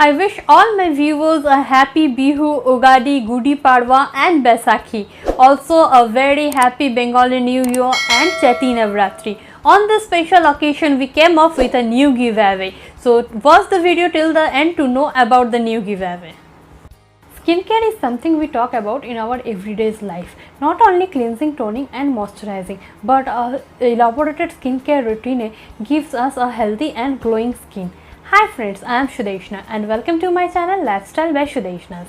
I wish all my viewers a happy Bihu, Ugadi, Gudi Padwa and Baisakhi. Also a very happy Bengali New Year and Chaiti Navratri. On this special occasion, we came up with a new giveaway. So watch the video till the end to know about the new giveaway. Skincare is something we talk about in our everyday life. Not only cleansing, toning and moisturizing, but a elaborated skincare routine gives us a healthy and glowing skin. Hi friends, I am Shudeshna and welcome to my channel Lifestyle by Shudeshnas.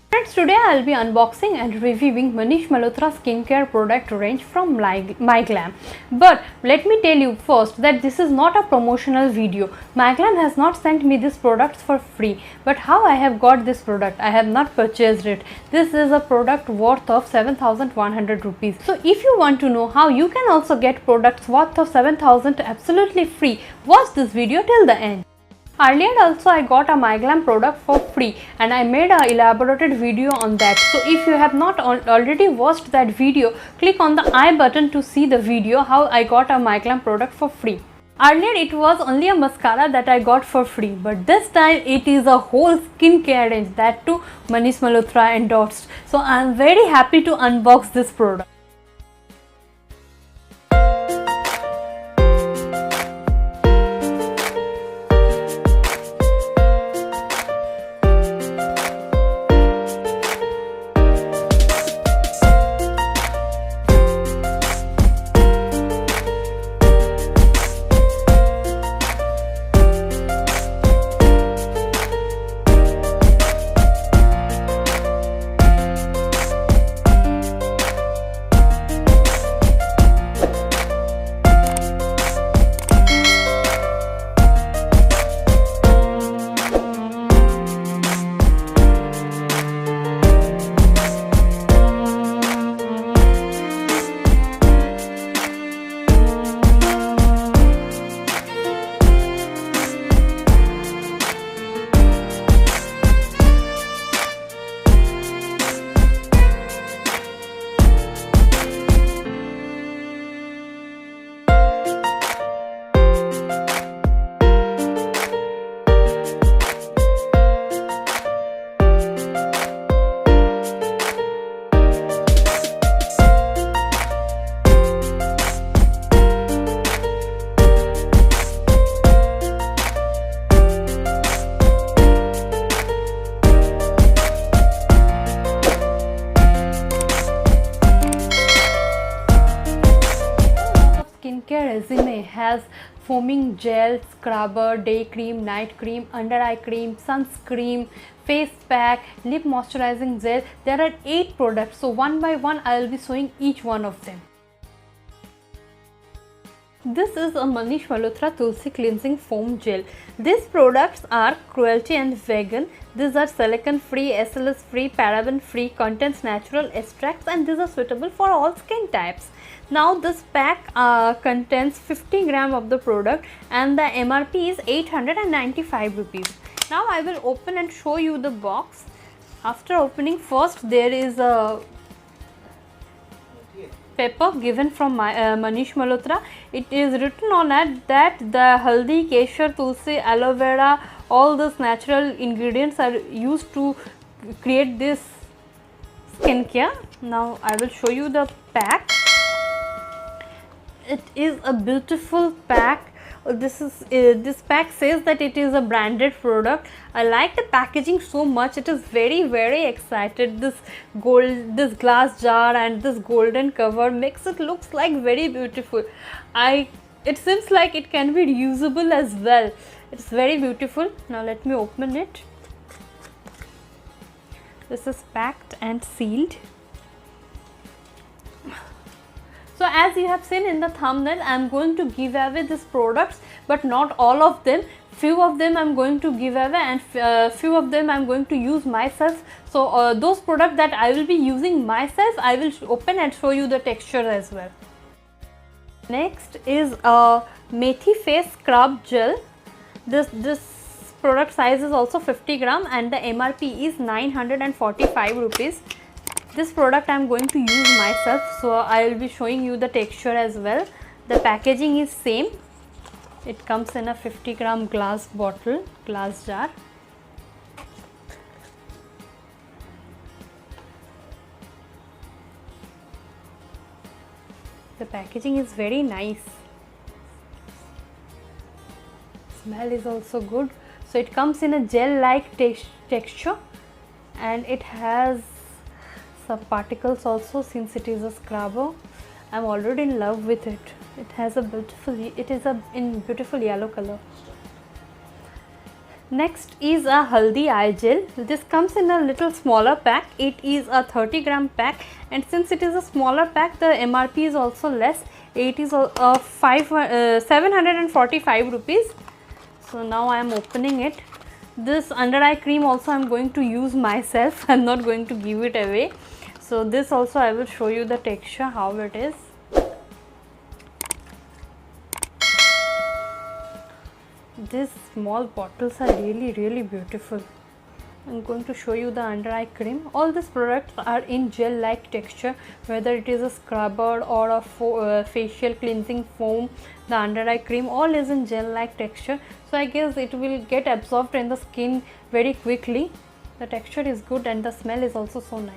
Friends, today I will be unboxing and reviewing Manish Malhotra skincare product range from MyGlam. But let me tell you first that this is not a promotional video. MyGlam has not sent me these products for free. But how I have got this product? I have not purchased it. This is a product worth of 7,100 rupees. So if you want to know how you can also get products worth of 7,000 absolutely free, watch this video till the end. Earlier also I got a MyGlam product for free and I made a elaborated video on that. So if you have not already watched that video, click on the I button to see the video how I got a MyGlam product for free. Earlier it was only a mascara that I got for free, but this time it is a whole skincare range, that too Manish Malhotra endorsed. So I am very happy to unbox this product. Skincare resume has foaming gel, scrubber, day cream, night cream, under eye cream, sunscreen, face pack, lip moisturizing gel. There are 8 products, so one by one I will be showing each one of them. This is a Manish Malhotra Tulsi Cleansing Foam Gel. These products are cruelty and vegan. These are silicone free, SLS free, paraben free, contains natural extracts and these are suitable for all skin types. Now this pack contains 50 gram of the product and the MRP is 895 rupees. Now I will open and show you the box. After opening, first there is a paper given from Manish Malhotra. It is written on it that the haldi, kesar, tulsi, aloe vera, all these natural ingredients are used to create this skincare. Now I will show you the pack. It is a beautiful pack. This pack says that it is a branded product. I like the packaging so much. It is very excited. This glass jar and this golden cover makes it looks like very beautiful. It seems like it can be reusable as well. It's very beautiful. Now let me open it. This is packed and sealed. So as you have seen in the thumbnail, I am going to give away these products, but not all of them. Few of them I am going to give away and few of them I am going to use myself. So those products that I will be using myself, I will open and show you the texture as well. Next is a Methi Face Scrub Gel. This product size is also 50 gram and the MRP is 945 rupees. This product I am going to use myself, so I will be showing you the texture as well. The packaging is same. It comes in a 50-gram glass bottle, glass jar. The packaging is very nice. Smell is also good. So it comes in a gel-like texture, and it has some particles also since it is a scrubber. I'm already in love with it. It has a beautiful, in beautiful yellow color. Next is a haldi eye gel. This comes in a little smaller pack. It is a 30-gram pack, and since it is a smaller pack, the MRP is also less. It is 745 rupees. So now I am opening it. This under eye cream also I am going to use myself. I am not going to give it away. So this also I will show you the texture, how it is. These small bottles are really beautiful. I'm going to show you the under eye cream. All these products are in gel like texture, whether it is a scrubber or a facial cleansing foam. The under eye cream all is in gel like texture, so I guess it will get absorbed in the skin very quickly. The texture is good and the smell is also so nice.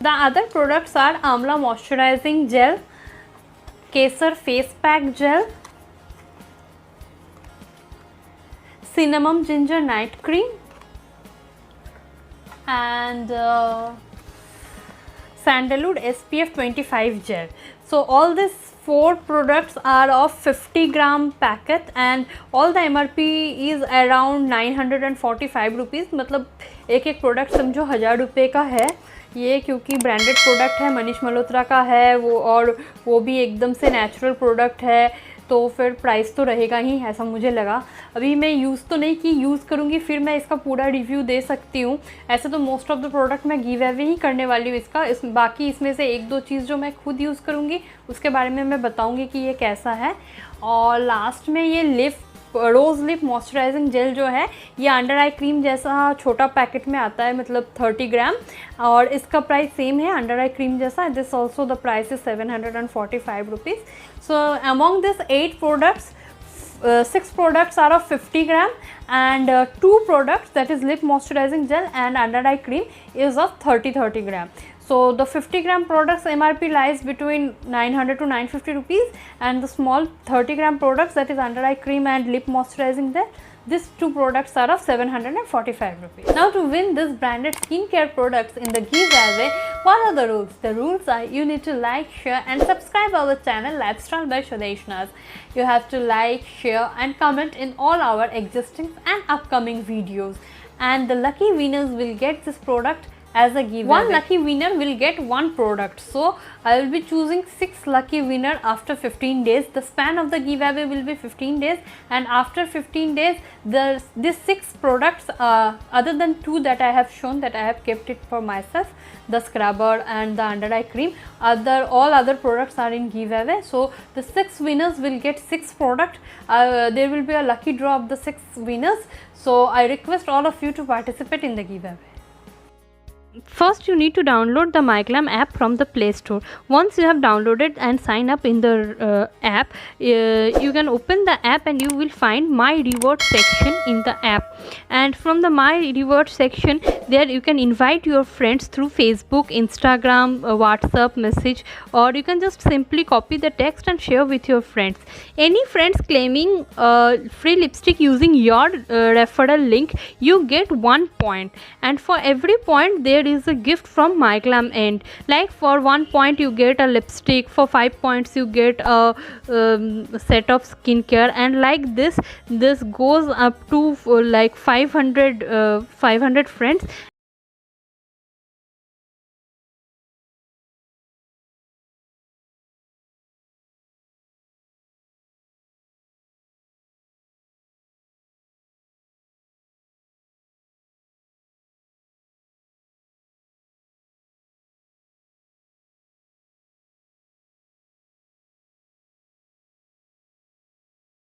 The other products are Amla moisturizing gel, Kesar face pack gel, cinnamon ginger night cream, and Sandalwood SPF 25 gel. So all these 4 products are of 50-gram packet, and all the MRP is around 945 rupees. मतलब एक product समझो 1000 रुपये का है ये, क्योंकि branded product है, मनीष मल्होत्रा का है वो, और वो भी एकदम से नेचुरल प्रोडक्ट है, तो फिर प्राइस तो रहेगा ही, ऐसा मुझे लगा। अभी मैं यूज़ तो नहीं की, यूज़ करूँगी फिर मैं इसका पूरा रिव्यू दे सकती हूँ। ऐसे तो मोस्ट ऑफ द प्रोडक्ट मैं गिव अवे ही करने वाली हूँ इसका। बाकी इसमें से 1-2 चीज़ जो मैं खुद यूज़ करूँगी उसके बारे में मैं बताऊँगी कि ये कैसा है। और लास्ट में ये रोज़ लिप मॉइस्चराइजिंग जेल जो है, ये अंडर आई क्रीम जैसा छोटा पैकेट में आता है, मतलब 30 ग्राम, और इसका प्राइस सेम है अंडर आई क्रीम जैसा। This also the price is 745 rupees. So among this 8 products, 6 products are of 50 gram and 2 products, that is lip moisturizing gel and under eye cream, is of 30 gram. So the 50 gram products MRP lies between 900 to 950 rupees, and the small 30 gram products, that is under eye cream and lip moisturizing gel, these 2 products are of 745 rupees. Now to win this branded skincare products in the giveaway, what are the rules? The rules are you need to like, share and subscribe our channel Lifestyle by Swadeshnaz. You have to like, share and comment in all our existing and upcoming videos, and the lucky winners will get this product as a giveaway. One lucky winner will get 1 product. So I will be choosing 6 lucky winner after 15 days. The span of the giveaway will be 15 days, and after 15 days these 6 products, other than 2 that I have shown, that I have kept it for myself, the scrubber and the under eye cream, all other products are in giveaway. So the 6 winners will get 6 products. There will be a lucky draw of the 6 winners. So I request all of you to participate in the giveaway. First, you need to download the MyGlam app from the Play Store. Once you have downloaded and sign up in the app, you can open the app and you will find My Rewards section in the app. And from the My Rewards section, there you can invite your friends through Facebook, Instagram, WhatsApp message, or you can just simply copy the text and share with your friends. Any friends claiming free lipstick using your referral link, you get 1 point, and for every point there is a gift from MyGlam end. Like for 1 point you get a lipstick, for 5 points you get a set of skincare, and like this goes up to like 500 friends,